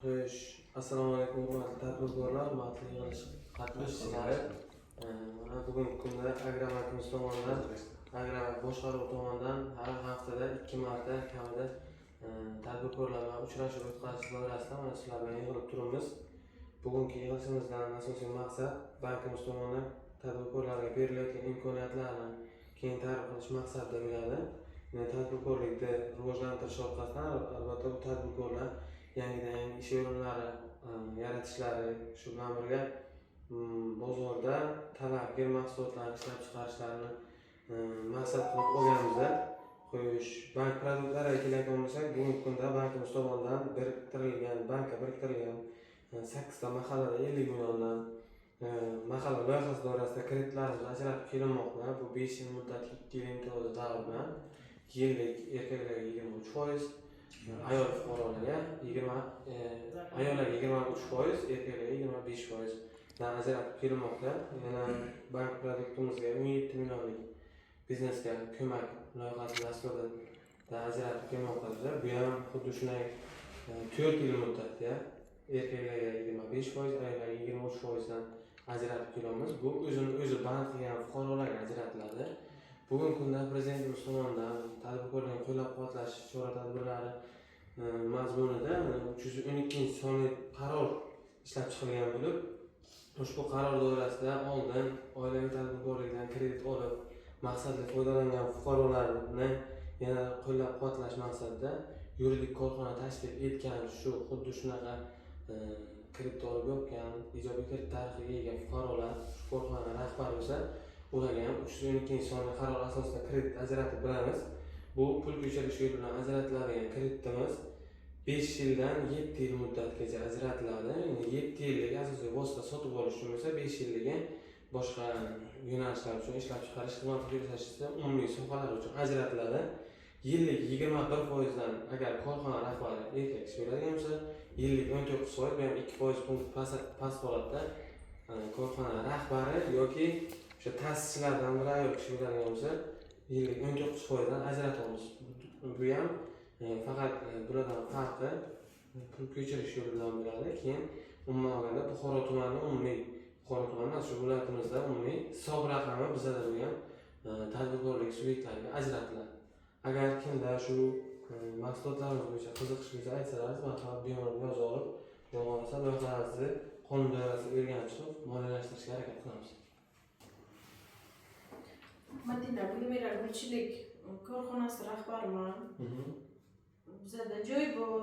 Xo'sh, assalomu alaykum hurmatli tadbirkorlar, hurmatli yig'ilish qatnashchilari. Mana bugungi kunda Agromarkimiz tomonidan, Agromark boshqaruvi tomonidan har haftada 2 marta kamida tadbirkorlar bilan uchrashuv o'tkazish doirasida mana sizlar bilan yig'ilib turibmiz. Bugungi yig'ilishimizdan asosiy maqsad bankimiz tomonidan tadbirkorlarga berilayotgan imkoniyatlarni keng ta'rif qilish maqsadida bo'ladi. Tadbirkorlikni rivojlantirish orqasidan albatta bu tadbirkorlar yangidan ish o'rinlari yaratishlari, shu bilan birga bozorda talabga mahsulotlarni ishlab chiqarishlarini maqsad qilib olganmiz. Xo'sh, bank produktlariga keladigan bo'lsak, bugungi kunda bankimiz tomonidan bankka biriktirilgan 8 ta mahallada 50 milliondan mahalla loyihasi doirasida kreditlarimiz ajratib kelinmoqda. Bu 5 yil muddatli 2 yil imtiyozli davr bilan yillik erkaklarga 23%, ayol fuqarolarga 23%, erkaklarga 25% dan ajratib kelinmoqda. Yana bank produktimizga 17 millionlik biznesga ko'mak loyihasi dasturida ajratib kelinmoqda. Bu ham xuddi shunday 4 yil muddatda erkaklarga 25%, ayollarga 23% dan ajratib kelamiz. Bu o'zi band qilgan fuqarolarga ajratiladi. Bugungi kunda prezidentimiz tomonidan tadbirkorlarni qo'llab-quvvatlash chora-tadbirlari mazmunida 312-sonli qaror ishlab chiqilgan bo'lib, ushbu qaror doirasida oldin oilaviy tadbirkorlikdan kredit olib, maqsadli foydalangan fuqarolarni yana qo'llab-quvvatlash maqsadida yuridik korxona tashkil etgan xuddi shunaqa kredit olib yopgan ijobiy kredit tarixiga ega fuqarolar shu korxona rahbari bo'lsa, ularga ham 312-sonli qaror asosida kredit ajratib beramiz. Bu pul ko'chirish yo'li bilan ajratiladigan kreditimiz 5 yildan 7 yil muddatgacha ajratiladi. 7 yillik asosiy vosita sotib olish uchun bo'lsa, 5 yilligi boshqa yo'nalishlar uchun ishlab chiqarish, xizmat ko'rsatish, umumiy sohalar uchun ajratiladi. Yillik 21% dan agar korxona rahbari erkak kishi bo'ladigan bo'lsa, yillik 19%, bu ham 2% punkt past holatda korxona rahbari yoki o'sha ta'sischilardan biri ayol kishi bo'ladigan bo'lsa, yillik 19% dan ajratamiz. Bu ham faqat bulardan farqi pul ko'chirish yo'li bilan bo'ladi. Keyin umuman olganda Buxoro tumani shu viloyatimizda umumiy hisob raqami bizada bo'lgan tadbirkorlik subyektlariga ajratiladi. Agar kimda shu mahsulotlarimiz bo'yicha qiziqish bo'lsa aytsangiz, marhamat bemalol yozib olib, bo'lmasa loyihalarimizni qonun doirasida o'rganishni moliyalashtirishga harakat qilamiz. Madina Gulmira Gulchilik korxonasi rahbariman. Bizada joy bor.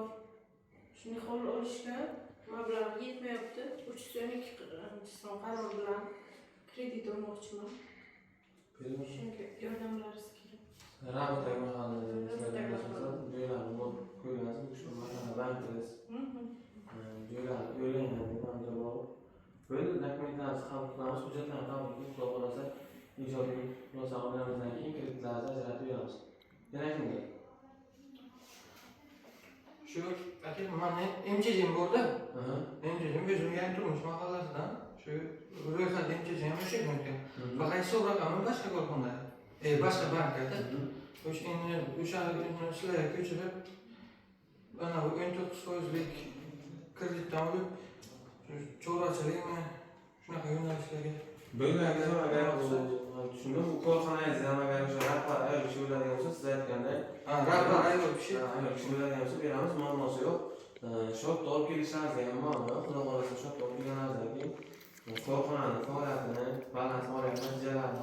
Shuni hol olishga mablag' yetmayapti. 312 so'm qaror bilan kredit olmoqchiman. Shunga yordamlaringiz kerak. Rabita mahallamizda joylarni ko'rgansiz, shu mahalla bankimiz. Joylarni o'ylangan bor. Böyle dokumentlarni qabul qilamiz, hujjatlarni qabul qilib, xudo xolasa ijobiy xulosa olganimizdan keyin kreditlarni ajratib beramiz. Yana kimga? Shu aka, men MCJim borda. MCJim o'zim yangi turmush mahallasidan. Shu ro'yxat MCJim o'sha ekan. Faqat hisob raqami boshqa korxonada. Boshqa bankada. O'sha sizlarga ko'chirib, ana 19%lik kreditdan olib, cho'rachilikmi shunaqa yo'nalishlarga Bölümlerimiz agar tushundim, bu korxonangizda agar o'sha rahbar ayol kishi bo'ladigan bo'lsa, siz aytgandek, rahbar ayol kishi bo'ladigan bo'lsa beramiz, muammosi yo'q. Shotda olib kelishlaringizga ham muammo yo'q. Xudo xolasa shotda olib kelganingizdan keyin korxonaning faoliyatini, balans faoliyat natijalarini